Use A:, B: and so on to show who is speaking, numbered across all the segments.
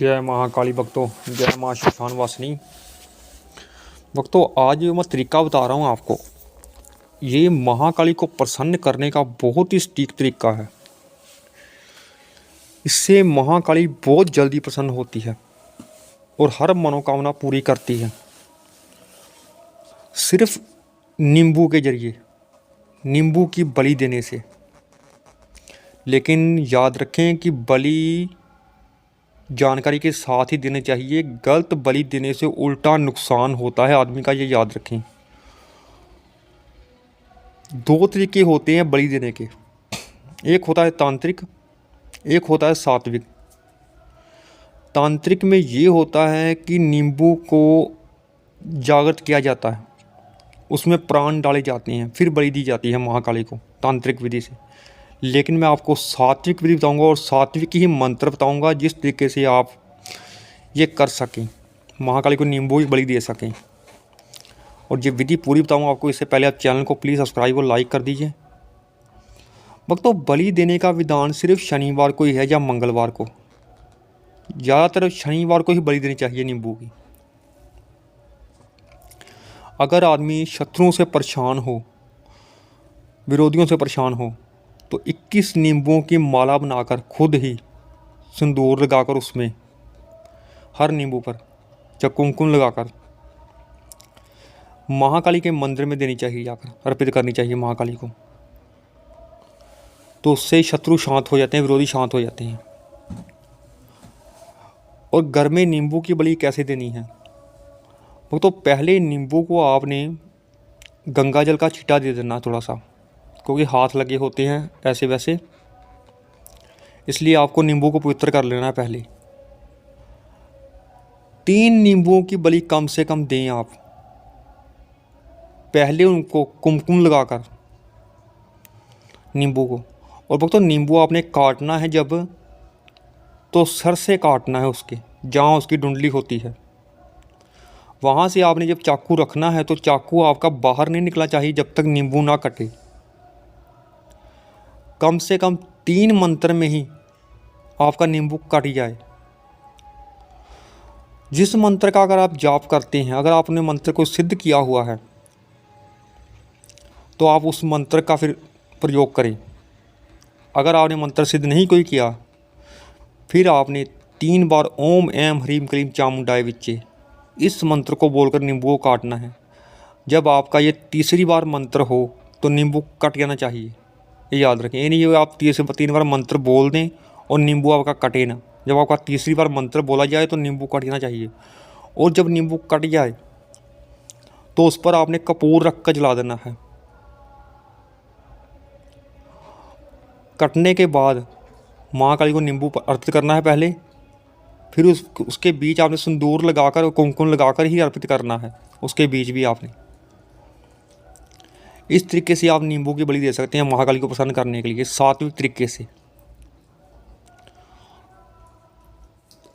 A: जय महाकाली भक्तों, जय माँ शमशान वासिनी भक्तों। आज मैं तरीका बता रहा हूँ आपको। ये महाकाली को प्रसन्न करने का बहुत ही सटीक तरीका है। इससे महाकाली बहुत जल्दी प्रसन्न होती है और हर मनोकामना पूरी करती है, सिर्फ नींबू के जरिए, नींबू की बलि देने से। लेकिन याद रखें कि बलि जानकारी के साथ ही देने चाहिए। गलत बलि देने से उल्टा नुकसान होता है आदमी का, ये याद रखें। दो तरीके होते हैं बलि देने के, एक होता है तांत्रिक, एक होता है सात्विक। तांत्रिक में ये होता है कि नींबू को जागृत किया जाता है, उसमें प्राण डाले जाते हैं, फिर बलि दी जाती है महाकाली को तांत्रिक विधि से। लेकिन मैं आपको सात्विक विधि बताऊंगा और सात्विक ही मंत्र बताऊंगा जिस तरीके से आप ये कर सकें, महाकाली को नींबू की बलि दे सकें। और ये विधि पूरी बताऊंगा आपको। इससे पहले आप चैनल को प्लीज़ सब्सक्राइब और लाइक कर दीजिए। भक्तों, बलि देने का विधान सिर्फ शनिवार को ही है या मंगलवार को। ज़्यादातर शनिवार को ही बलि देनी चाहिए नींबू की। अगर आदमी शत्रुओं से परेशान हो, विरोधियों से परेशान हो, तो 21 नींबुओं की माला बनाकर खुद ही सिंदूर लगाकर उसमें हर नींबू पर या कुमकुम लगाकर महाकाली के मंदिर में देनी चाहिए, जाकर अर्पित करनी चाहिए महाकाली को। तो उससे शत्रु शांत हो जाते हैं, विरोधी शांत हो जाते हैं। और घर में नींबू की बलि कैसे देनी है? वो तो पहले नींबू को आपने गंगा जल का छींटा दे देना थोड़ा सा, क्योंकि हाथ लगे होते हैं ऐसे वैसे, इसलिए आपको नींबू को पवित्र कर लेना है पहले। 3 नींबुओं की बलि कम से कम दें आप। पहले उनको कुमकुम लगाकर नींबू को, और भक्तों नींबू आपने काटना है जब, तो सर से काटना है, उसके जहाँ उसकी डुंडली होती है वहाँ से आपने जब चाकू रखना है तो चाकू आपका बाहर नहीं निकलना चाहिए जब तक नींबू ना कटे। कम से कम 3 मंत्र में ही आपका नींबू कट जाए। जिस मंत्र का अगर आप जाप करते हैं, अगर आपने मंत्र को सिद्ध किया हुआ है, तो आप उस मंत्र का फिर प्रयोग करें। अगर आपने मंत्र सिद्ध नहीं कोई किया, फिर आपने 3 बार ओम ऐं ह्रीं क्लीं चामुंडाय विच्चे इस मंत्र को बोलकर नींबू को काटना है। जब आपका ये तीसरी बार मंत्र हो तो नींबू कट जाना चाहिए, ये याद रखें। ये नहीं है आप 3 बार मंत्र बोल दें और नींबू आपका कटे ना। जब आपका तीसरी बार मंत्र बोला जाए तो नींबू कट जाना चाहिए। और जब नींबू कट जाए तो उस पर आपने कपूर रख कर जला देना है। कटने के बाद महाकाली को नींबू अर्पित करना है पहले, फिर उसके बीच आपने सिंदूर लगाकर और कुमकुम लगाकर ही अर्पित करना है, उसके बीच भी आपने। इस तरीके से आप नींबू की बलि दे सकते हैं महाकाली को प्रसन्न करने के लिए, सात्विक तरीके से।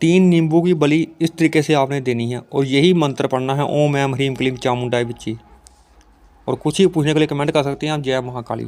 A: 3 नींबू की बलि इस तरीके से आपने देनी है और यही मंत्र पढ़ना है, ओम ऐं ह्रीं क्लीं चामुंडाय विच्चे। और कुछ ही पूछने के लिए कमेंट कर सकते हैं आप। जय महाकाली।